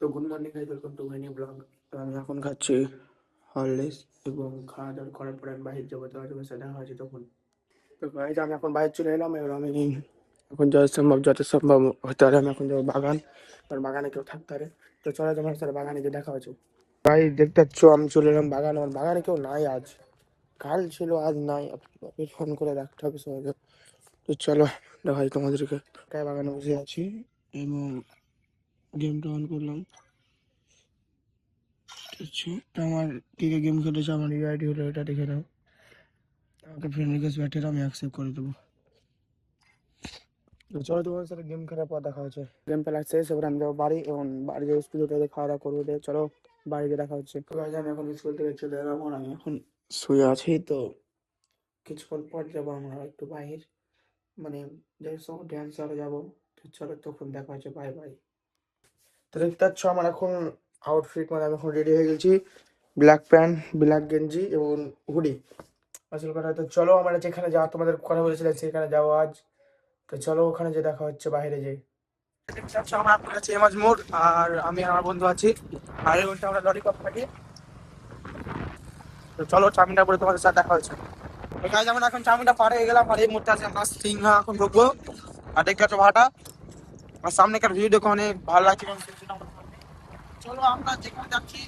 তো good morning guys, welcome to my new blog. তো আমি এখন খাচ্ছি হরলিক্স এবং খাওয়া দাওয়া করার পরে আমি বাহির যাবো। তো তোমার সাথে দেখা হয়েছে তখন। তো গাইস আমি এখন বাইরে চলে এলাম। এবার আমি এখন যত সম্ভব হতে পারে আমি এখন যাবো বাগান। আর বাগানে কেউ থাকতে পারে। তো চলো তোমার সাথে বাগানে গিয়ে দেখা হচ্ছে। ভাই দেখতে পাচ্ছ আমি চলে এলাম বাগানে। আমার বাগানে কেউ নাই আজ। কাল ছিল আজ নাই। ফোন করে রাখতে হবে সবাইকে। তো চলো দেখাই তোমাদেরকে। বাগানে বসে আছি এবং গেমটা অন করলাম। আচ্ছা, তো আমার কে কে গেম খেলেছে আমার এই আইডি হলো, এটা দেখে নাও। আমাকে ফ্রেন্ড রিকোয়েস্ট পাঠিয়ে আমি অ্যাকসেপ্ট করে দেবো। তো চলো তোমার সাথে গেম খেলার পর দেখা হচ্ছে। গেম খেলা শেষ, এবার আমি যাবো বাড়ি এবং বাড়ি যাবো স্কুলে খাওয়া দাওয়া করবো। চলো বাড়িতে দেখা হচ্ছে। তো guys, আমি এখন স্কুল থেকে চলে এলাম। আর আমি এখন শুয়ে আছি। তো কিছুক্ষণ পর যাবো আমরা একটু বাহির, মানে যাই সব ড্যান্স আরো যাবো। তো চলো তখন দেখা হচ্ছে, বাই বাই। তো দেখতে পাচ্ছ আমার এখন আউটফিট, মানে আমি এখন রেডি হয়ে গেছি। ব্ল্যাক প্যান্ট, ব্ল্যাক গেঞ্জি এবং হুডি। আসল কথা, তো চলো আমরা যেখানে যাওয়া তোমাদের কথা বলেছিলাম সেখানে যাবো আজ। তো চলো ওখানে যে দেখা হচ্ছে, বাইরে যাই। আমরা এখন আছি এমাজ মোড়, আর আমি আর আমার বন্ধু আছি। আর এই বলতে আমরা ললিপপ থাকি। তো চলো চাউমিনটা পরে তোমাদের সাথে দেখা হচ্ছে। তো গাইজ আমরা এখন চাউমিনটা পার হয়ে গেলাম। আর এই মুহূর্তে আছে আমরা সিংহা এখন ঢুকবো। আর দেখতে পাচ্ছ ভাড়াটা। আর সামনেকার ভিউ দেখো, অনেক ভালো লাগছে। চলো আমরা যেখানে যাচ্ছি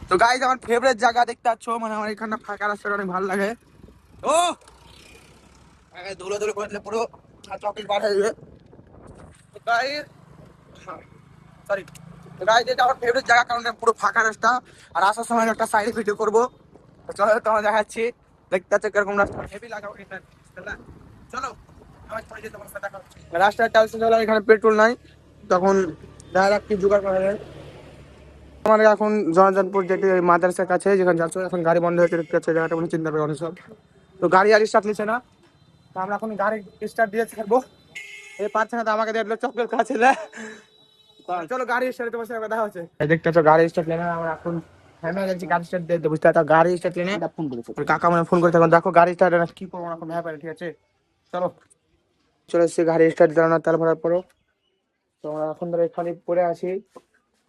তো গাইজ আমার ফেভারিট জায়গা দেখতে পাচ্ছ, মানে আমার এখানটা ফাঁকা রাস্তাটা অনেক ভালো লাগে। ও ধুলো ধুলো করলে পুরো চকলেট বার হয়ে যাবে। সরি, তো গাইজ এটা আমার ফেভারিট জায়গা, কারণ এটা পুরো ফাঁকা রাস্তা। আর আসার সময় একটা সাইড ভিডিও করবো। তো চলো তোমার দেখাচ্ছি। দেখতে পাচ্ছ কিরকম রাস্তা, হেভি লাগাও এটা। চলো রাস্তায় টাইলস চলে, এখানে পেট্রোল নাই, তখন দেখা যাক কি জোগাড় করা যায়। আমার এখন জনজানপুর যেটি ওই মাদ্রাসার কাছে যেখানে যাচ্ছ, এখন গাড়ি বন্ধ হয়েছে, দেখতে পাচ্ছ জায়গাটা কোনো চিন্তা করে অনেক সব। তো গাড়ি আর স্টার্ট নিচ্ছে না। তো আমরা এখন গাড়ি স্টার্ট দিয়ে ছাড়বো। এই পারছে না, তো আমাকে দেখলো চকলেট খাচ্ছে। চলো গাড়ি স্টার্ট তোমার সাথে দেখা হচ্ছে। দেখতে পাচ্ছ গাড়ি স্টার্ট নেই না, আমরা এখন হ্যাঁ গেছি গাড়ি স্টার্ট দিয়ে, বুঝতে পারছো গাড়ি স্টার্ট নেই। ফোন করেছে কাকা, মানে ফোন করে তখন দেখো গাড়ি স্টার্ট না, কি করবো এখন হ্যাঁ পারে। ঠিক আছে চলো, চলে এসেছি গাড়ি স্টার্ট দিলাম না তেল ভরার পরও। তো আমরা এখন ধরো এখানে পড়ে আছি।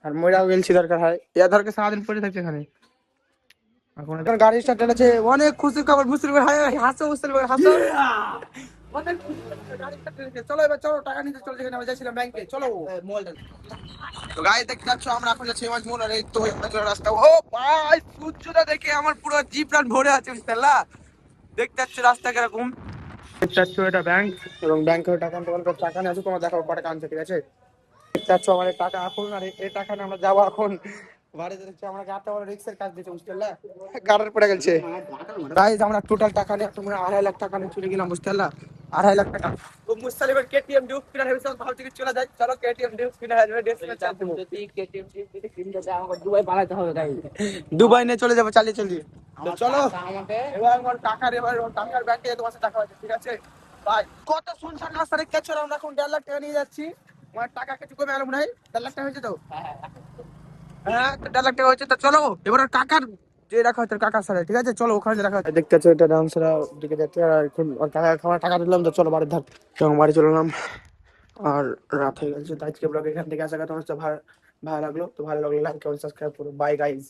আর ময়রাও গেলছি, দরকার হয় ইয়া ধরকে সারাদিন পড়ে থাকছে এখানে। এখন গাড়ি স্টার্ট আছে, অনেক খুশির খবর। মুসলিম ভাই হাসো, মুসলিম ভাই হাসো। অনেক খুশির খবর, গাড়ি start হয়েছে। চলো এবার চলো টাকা নিতে চলো, যেখানে আমরা যাচ্ছিলাম ব্যাংকে। চলো তো গাড়ি দেখতে যাচ্ছ, আমরা এখন যাচ্ছি এমাজ মোড়। আর এই তো রাস্তা। ও ভাই সূর্যটা দেখে আমার পুরো জি প্রাণ ভরে আছে, বুঝতে পারলা? দেখতে যাচ্ছ রাস্তা কিরকম। দেখতে যাচ্ছ এটা ব্যাংক, এবং ব্যাংকের টাকা আনতে টাকা নিয়ে আসো, তোমার দেখাবো কটা কানছে। ঠিক আছে দেখতে পাচ্ছ আমার টাকা এখন। আর এই টাকা নিয়ে আমরা যাবো এখন বাড়িতে। দেখছি আমার গাড়িটা বড় রিক্সের কাজ দিচ্ছে, বুঝতে পারলা? গাড়ির পড়ে গেছে। গাইজ আমরা টোটাল টাকা নিয়ে তোমরা 2.5 লাখ টাকা নিয়ে চলে গেলাম, বুঝতে পারলা? 2.5 লাখ টাকা। তো মুস্তালিমের কেটিএম ডিউক কিনা হেভি সব ভালো থেকে চলে যায়। চলো কেটিএম ডিউক কিনা হেভি ডেস্টিনেশন চাপ দেবো। কেটিএম ডিউক যদি কিনতে চাই আমাকে দুবাই পালাতে হবে। গাইজ দুবাই নিয়ে চলে যাবো চালিয়ে চালিয়ে। তো চলো এবার আমার টাকার, এবার টাকার ব্যাংকে তোমার সাথে দেখা হচ্ছে। ঠিক আছে ভাই। কত শুনশান রাস্তা দেখতে পাচ্ছ, আমরা এখন 1.5 লাখ টাকা নিয়ে যাচ্ছি। আমার টাকা কিছু কমে আলো মনে হয়। 1.5 লাখ টাকা হয়েছে তো? হ্যাঁ, তো 1.5 লাখ টাকা হয়েছে। তো চলো এবার কাকার যে রাখা হচ্ছে কাকার সাথে। ঠিক আছে চলো ওখানে রাখা হচ্ছে। দেখতে পাচ্ছ এটা ডান্সরা দিকে যাচ্ছে। আর এখন টাকা খাওয়ার টাকা দিলাম। তো চলো বাড়ির ধার, এবং বাড়ি চলে এলাম। আর রাত হয়ে গেছে। তো আজকে ব্লগ এখান থেকে আসা কথা। তোমার ভালো ভালো লাগলো, তো ভালো লাগলে লাইক কমেন্ট সাবস্ক্রাইব করো। By guys.